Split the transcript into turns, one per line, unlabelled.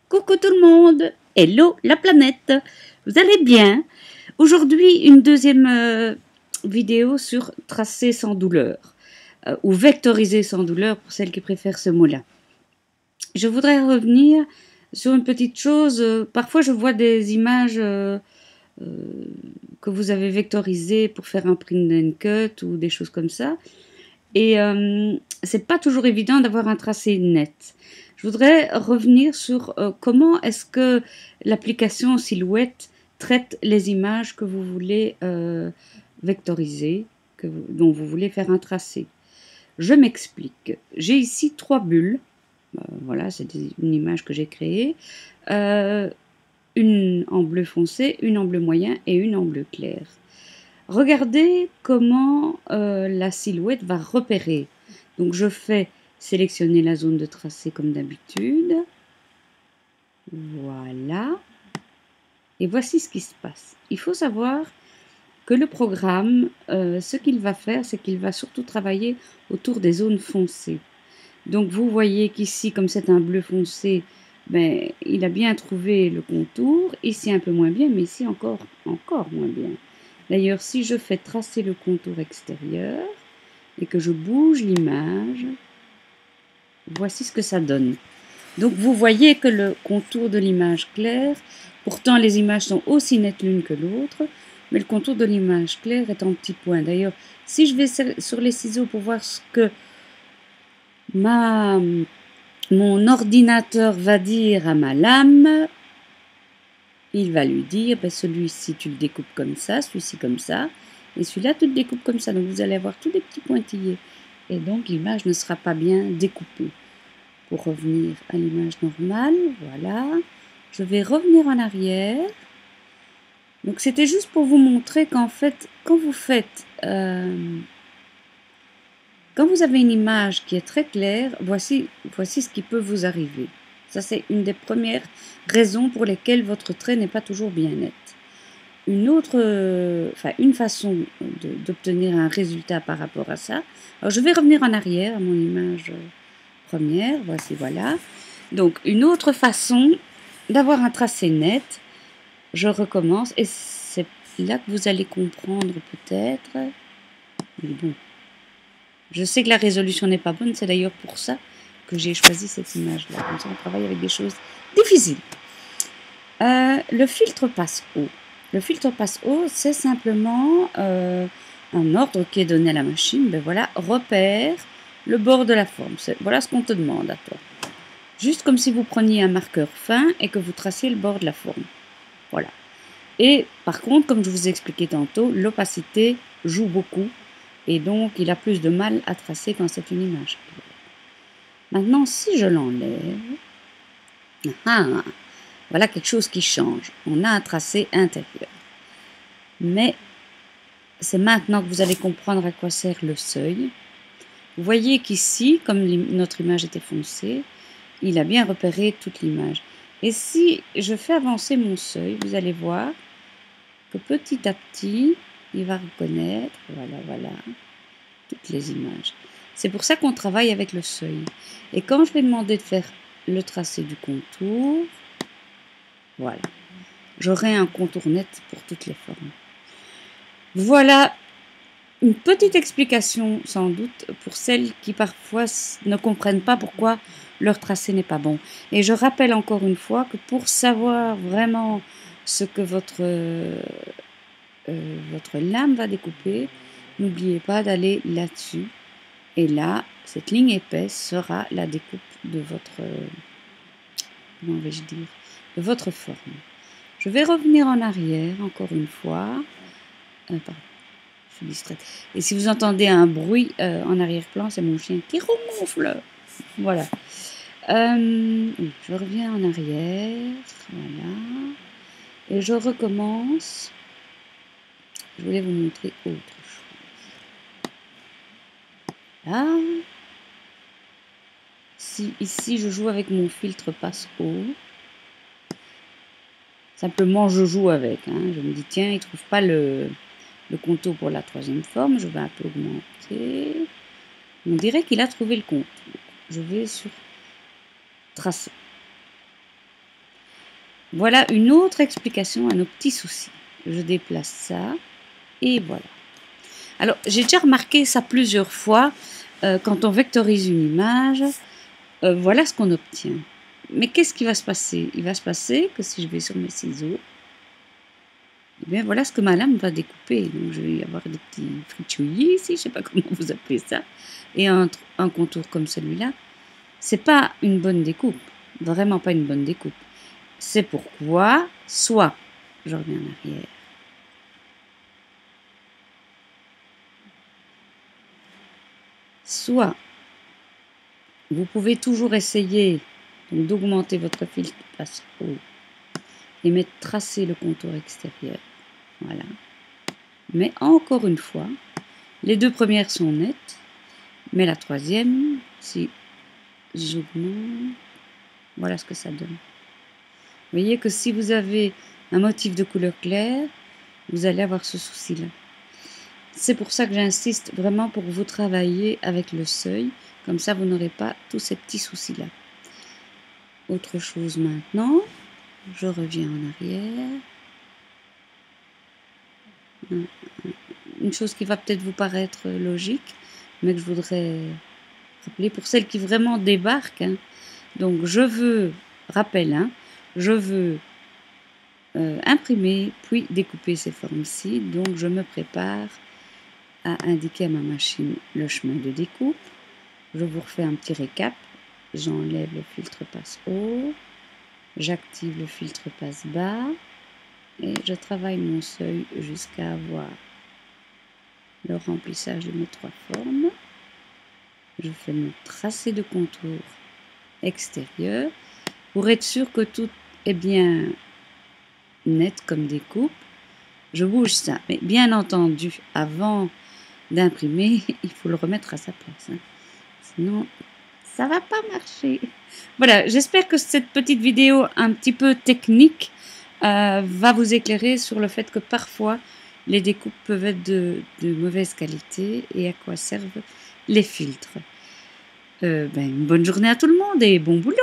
Coucou tout le monde, hello la planète, vous allez bien? Aujourd'hui une deuxième vidéo sur tracer sans douleur, ou vectoriser sans douleur pour celles qui préfèrent ce mot-là. Je voudrais revenir sur une petite chose, parfois je vois des images que vous avez vectorisées pour faire un print and cut ou des choses comme ça, et c'est pas toujours évident d'avoir un tracé net. Je voudrais revenir sur comment est-ce que l'application Silhouette traite les images que vous voulez vectoriser, dont vous voulez faire un tracé. Je m'explique. J'ai ici 3 bulles. Voilà, c'est une image que j'ai créée. Une en bleu foncé, une en bleu moyen et une en bleu clair. Regardez comment la silhouette va repérer. Donc je fais sélectionner la zone de tracé comme d'habitude. Voilà. Et voici ce qui se passe. Il faut savoir que le programme, ce qu'il va faire, c'est qu'il va surtout travailler autour des zones foncées. Donc vous voyez qu'ici, comme c'est un bleu foncé, ben, il a bien trouvé le contour. Ici un peu moins bien, mais ici encore moins bien. D'ailleurs, si je fais tracer le contour extérieur et que je bouge l'image, voici ce que ça donne. Donc vous voyez que le contour de l'image claire, pourtant les images sont aussi nettes l'une que l'autre, mais le contour de l'image claire est en petits points. D'ailleurs, si je vais sur les ciseaux pour voir ce que mon ordinateur va dire à ma lame, il va lui dire, ben celui-ci tu le découpes comme ça, celui-ci comme ça, et celui-là tu le découpes comme ça. Donc vous allez avoir tous des petits pointillés. Et donc l'image ne sera pas bien découpée. Pour revenir à l'image normale, voilà. Je vais revenir en arrière. Donc c'était juste pour vous montrer qu'en fait, quand vous avez une image qui est très claire, voici ce qui peut vous arriver. Ça, c'est une des premières raisons pour lesquelles votre trait n'est pas toujours bien net. Une façon d'obtenir un résultat par rapport à ça. Alors, je vais revenir en arrière à mon image première. Voici, voilà. Donc, une autre façon d'avoir un tracé net. Je recommence et c'est là que vous allez comprendre peut-être. Mais bon, je sais que la résolution n'est pas bonne. C'est d'ailleurs pour ça que j'ai choisi cette image-là. Comme ça, on travaille avec des choses difficiles. Le filtre passe-haut. Le filtre passe-haut, c'est simplement un ordre qui est donné à la machine. Ben voilà, repère le bord de la forme. Voilà ce qu'on te demande à toi. Juste comme si vous preniez un marqueur fin et que vous traciez le bord de la forme. Voilà. Et par contre, comme je vous ai expliqué tantôt, l'opacité joue beaucoup. Et donc, il a plus de mal à tracer quand c'est une image. Maintenant, si je l'enlève, voilà quelque chose qui change. On a un tracé intérieur. Mais c'est maintenant que vous allez comprendre à quoi sert le seuil. Vous voyez qu'ici, comme notre image était foncée, il a bien repéré toute l'image. Et si je fais avancer mon seuil, vous allez voir que petit à petit, il va reconnaître, voilà, toutes les images. C'est pour ça qu'on travaille avec le seuil. Et quand je vais demander de faire le tracé du contour, voilà, j'aurai un contour net pour toutes les formes. Voilà une petite explication sans doute pour celles qui parfois ne comprennent pas pourquoi leur tracé n'est pas bon. Et je rappelle encore une fois que pour savoir vraiment ce que votre lame va découper, n'oubliez pas d'aller là-dessus. Et là, cette ligne épaisse sera la découpe de votre, comment vais-je dire, de votre forme. Je vais revenir en arrière encore une fois. Pardon, je suis distraite. Et si vous entendez un bruit en arrière-plan, c'est mon chien qui ronfle. Voilà. Je reviens en arrière. Voilà. Et je recommence. Je voulais vous montrer autre chose. Là. Si ici je joue avec mon filtre passe-haut. Simplement je joue avec. Je me dis tiens, il ne trouve pas le contour pour la troisième forme. Je vais un peu augmenter. On dirait qu'il a trouvé le contour. Je vais sur tracer. Voilà une autre explication à nos petits soucis. Je déplace ça et voilà. Alors, j'ai déjà remarqué ça plusieurs fois quand on vectorise une image. Voilà ce qu'on obtient. Mais qu'est-ce qui va se passer? Il va se passer que si je vais sur mes ciseaux, eh bien voilà ce que ma lame va découper. Donc je vais y avoir des petits fritouillis ici, je ne sais pas comment vous appelez ça. Et un contour comme celui-là, c'est pas une bonne découpe. Vraiment pas une bonne découpe. C'est pourquoi, soit je reviens en arrière. Soit vous pouvez toujours essayer d'augmenter votre filtre passe haut et tracer le contour extérieur. Voilà. Mais encore une fois, les deux premières sont nettes, mais la troisième, si j'augmente, voilà ce que ça donne. Vous voyez que si vous avez un motif de couleur claire, vous allez avoir ce souci-là. C'est pour ça que j'insiste vraiment pour vous travailler avec le seuil, comme ça vous n'aurez pas tous ces petits soucis-là. Autre chose maintenant, je reviens en arrière. Une chose qui va peut-être vous paraître logique, mais que je voudrais rappeler pour celles qui vraiment débarquent. Hein. Donc je veux, rappel, hein, je veux imprimer puis découper ces formes-ci. Donc je me prépare à indiquer à ma machine le chemin de découpe. Je vous refais un petit récap. J'enlève le filtre passe haut, j'active le filtre passe bas et je travaille mon seuil jusqu'à avoir le remplissage de mes trois formes. Je fais mon tracé de contour extérieur pour être sûr que tout est bien net comme découpe. Je bouge ça, mais bien entendu, avant d'imprimer, il faut le remettre à sa place. Hein. Sinon, ça va pas marcher. Voilà, j'espère que cette petite vidéo un petit peu technique va vous éclairer sur le fait que parfois les découpes peuvent être de mauvaise qualité et à quoi servent les filtres. Une bonne journée à tout le monde et bon boulot!